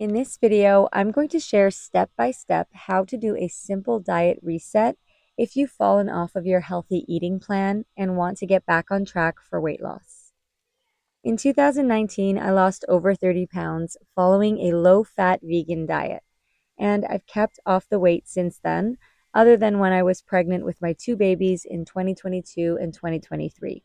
In this video, I'm going to share step by step how to do a simple diet reset if you've fallen off of your healthy eating plan and want to get back on track for weight loss. In 2019, I lost over 30 pounds following a low-fat vegan diet, and I've kept off the weight since then, other than when I was pregnant with my two babies in 2022 and 2023.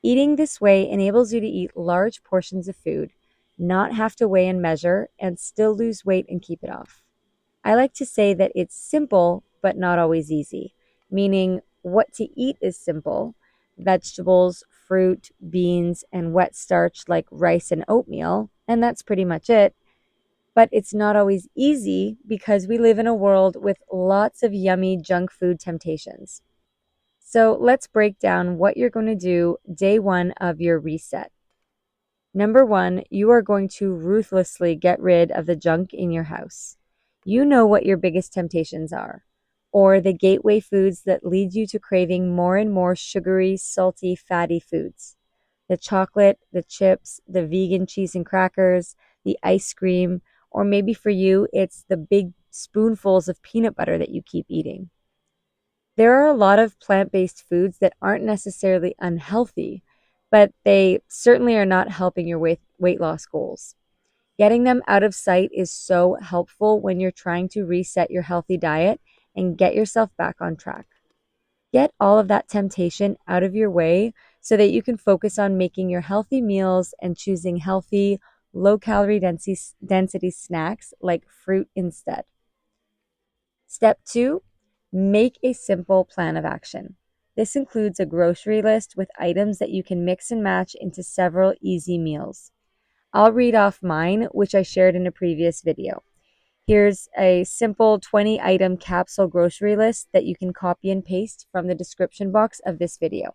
Eating this way enables you to eat large portions of food, not have to weigh and measure, and still lose weight and keep it off. I like to say that it's simple, but not always easy, meaning what to eat is simple: vegetables, fruit, beans, and wet starch like rice and oatmeal, and that's pretty much it. But it's not always easy because we live in a world with lots of yummy junk food temptations. So let's break down what you're going to do day one of your reset. Number one, you are going to ruthlessly get rid of the junk in your house. You know what your biggest temptations are, or the gateway foods that lead you to craving more and more sugary, salty, fatty foods. The chocolate, the chips, the vegan cheese and crackers, the ice cream, or maybe for you, it's the big spoonfuls of peanut butter that you keep eating. There are a lot of plant-based foods that aren't necessarily unhealthy, but they certainly are not helping your weight loss goals. Getting them out of sight is so helpful when you're trying to reset your healthy diet and get yourself back on track. Get all of that temptation out of your way so that you can focus on making your healthy meals and choosing healthy, low-calorie density snacks like fruit instead. Step two, make a simple plan of action. This includes a grocery list with items that you can mix and match into several easy meals. I'll read off mine, which I shared in a previous video. Here's a simple 20-item capsule grocery list that you can copy and paste from the description box of this video.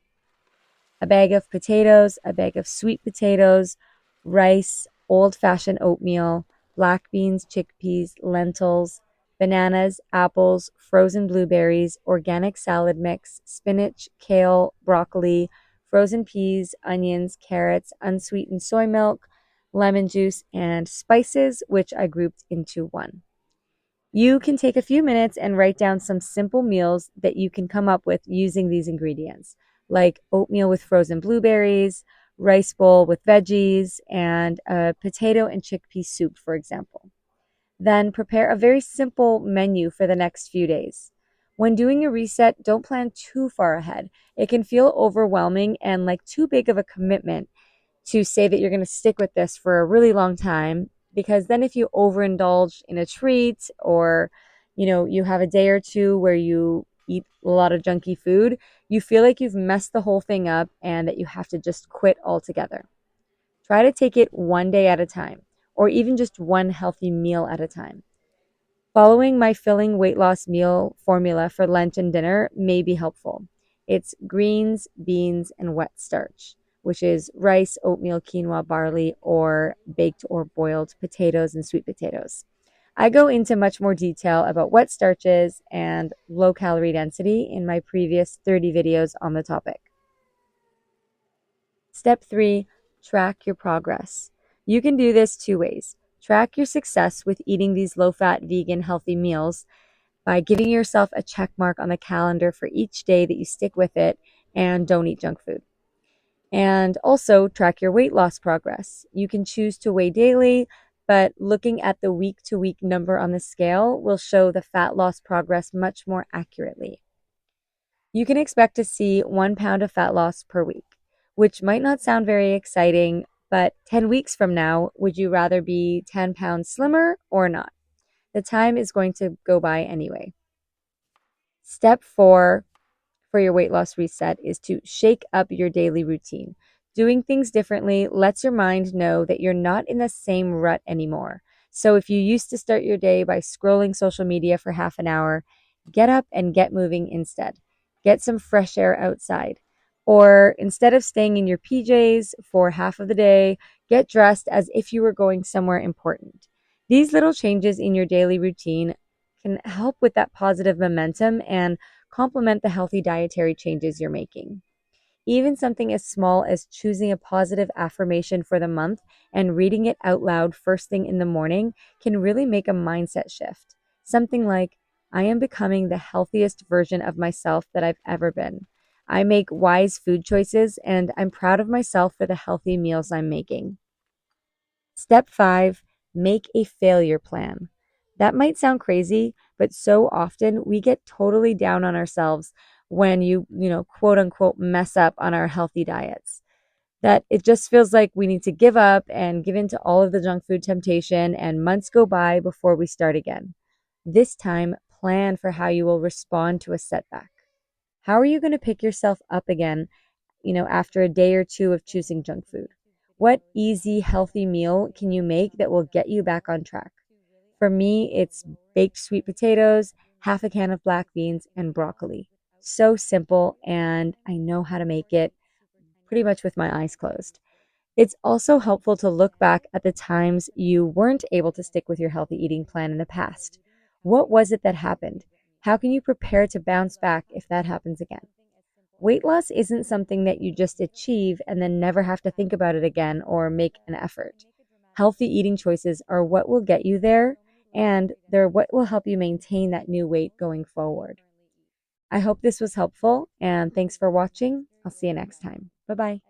A bag of potatoes, a bag of sweet potatoes, rice, old-fashioned oatmeal, black beans, chickpeas, lentils, bananas, apples, frozen blueberries, organic salad mix, spinach, kale, broccoli, frozen peas, onions, carrots, unsweetened soy milk, lemon juice, and spices, which I grouped into one. You can take a few minutes and write down some simple meals that you can come up with using these ingredients, like oatmeal with frozen blueberries, rice bowl with veggies, and a potato and chickpea soup, for example. Then prepare a very simple menu for the next few days. When doing a reset, don't plan too far ahead. It can feel overwhelming and like too big of a commitment to say that you're going to stick with this for a really long time, because then if you overindulge in a treat, or you have a day or two where you eat a lot of junky food, you feel like you've messed the whole thing up and that you have to just quit altogether. Try to take it one day at a time, or even just one healthy meal at a time. Following my filling weight loss meal formula for lunch and dinner may be helpful. It's greens, beans, and wet starch, which is rice, oatmeal, quinoa, barley, or baked or boiled potatoes and sweet potatoes. I go into much more detail about wet starches and low calorie density in my previous 30 videos on the topic. Step three, track your progress. You can do this two ways. Track your success with eating these low-fat, vegan, healthy meals by giving yourself a check mark on the calendar for each day that you stick with it and don't eat junk food. And also track your weight loss progress. You can choose to weigh daily, but looking at the week-to-week number on the scale will show the fat loss progress much more accurately. You can expect to see 1 pound of fat loss per week, which might not sound very exciting, but 10 weeks from now, would you rather be 10 pounds slimmer or not? The time is going to go by anyway. Step four for your weight loss reset is to shake up your daily routine. Doing things differently lets your mind know that you're not in the same rut anymore. So if you used to start your day by scrolling social media for half an hour, get up and get moving instead. Get some fresh air outside. Or instead of staying in your PJs for half of the day, get dressed as if you were going somewhere important. These little changes in your daily routine can help with that positive momentum and complement the healthy dietary changes you're making. Even something as small as choosing a positive affirmation for the month and reading it out loud first thing in the morning can really make a mindset shift. Something like, I am becoming the healthiest version of myself that I've ever been. I make wise food choices and I'm proud of myself for the healthy meals I'm making. Step 5, make a failure plan. That might sound crazy, but so often we get totally down on ourselves when quote unquote, mess up on our healthy diets. That it just feels like we need to give up and give in to all of the junk food temptation, and months go by before we start again. This time, plan for how you will respond to a setback. How are you going to pick yourself up again after a day or two of choosing junk food? What easy, healthy meal can you make that will get you back on track? For me, it's baked sweet potatoes, half a can of black beans, and broccoli. So simple, and I know how to make it pretty much with my eyes closed. It's also helpful to look back at the times you weren't able to stick with your healthy eating plan in the past. What was it that happened? How can you prepare to bounce back if that happens again? Weight loss isn't something that you just achieve and then never have to think about it again or make an effort. Healthy eating choices are what will get you there, and they're what will help you maintain that new weight going forward. I hope this was helpful, and thanks for watching. I'll see you next time. Bye bye.